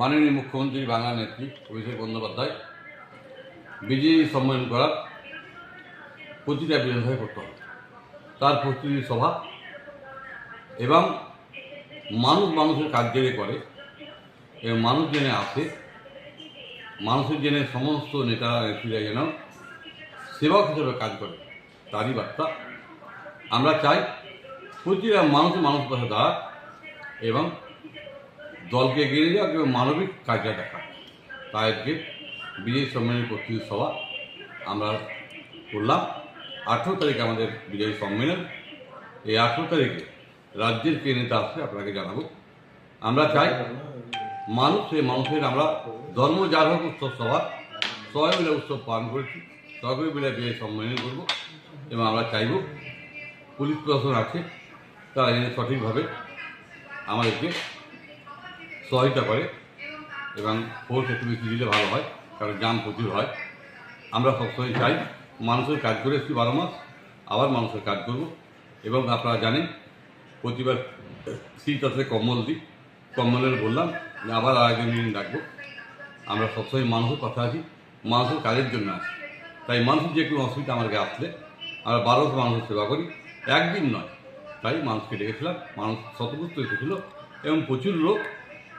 মাননীয় মুখ্যমন্ত্রী বাংলা নেত্রী অভিষেক বন্দ্যোপাধ্যায় বিজয়ী সম্মেলন করার প্রতিটা বিধানসভায় করতে হবে। তার প্রস্তুতি সভা এবং মানুষের কাজ জেনে করে এবং মানুষ জেনে আসে, মানুষের জেনে সমস্ত নেতারা নেত্রীরা যেন সেবক হিসেবে কাজ করে, তারই বার্তা। আমরা চাই প্রতিটা মানুষ পাশে দাঁড়াক এবং দলকে এগিয়ে যাক এবং মানবিক কাজটা দেখা। তাদেরকে বিজয়ী সম্মেলনের প্রস্তুতি সভা আমরা করলাম। 18 তারিখে আমাদের বিজয়ী সম্মেলন। এই 18 তারিখে রাজ্যের কে নেতা আসবে আপনাকে জানাবো। আমরা চাই মানুষের আমরা ধর্ম যার হোক উৎসব সভা সবাই মিলে উৎসব পালন করেছি, সবাই মিলে বিজয়ী সম্মেলন করবো এবং আমরা চাইব পুলিশ প্রশাসন আছে তারা এনে সঠিকভাবে আমাদেরকে সহায়তা করে এবং ফোর্স একটু বেশি দিলে ভালো হয়, কারণ জাম প্রচুর হয়। আমরা সবসময় চাই মানুষের কাজ করে এসেছি 12 মাস, আবার মানুষের কাজ করব। এবং আপনারা জানেন প্রতিবার শীত আসলে কম্বল দিই, কম্বলের বললাম যে আবার আরেকদিন মিটিং ডাকবো। আমরা সবসময় মানুষের কথা আছি, মানুষের কাজের জন্য আছি। তাই মানুষের যে কোনো অসুবিধা আমাকে আসলে আমরা 12 মানুষের সেবা করি, একদিন নয়। তাই মানুষকে ডেকেছিলাম, মানুষ শতপুষ্ট এসেছিল এবং প্রচুর লোক।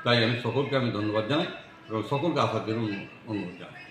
তাই আমি সকলকে ধন্যবাদ জানাই এবং সকলকে আসার জন্য অনুরোধ জানাই।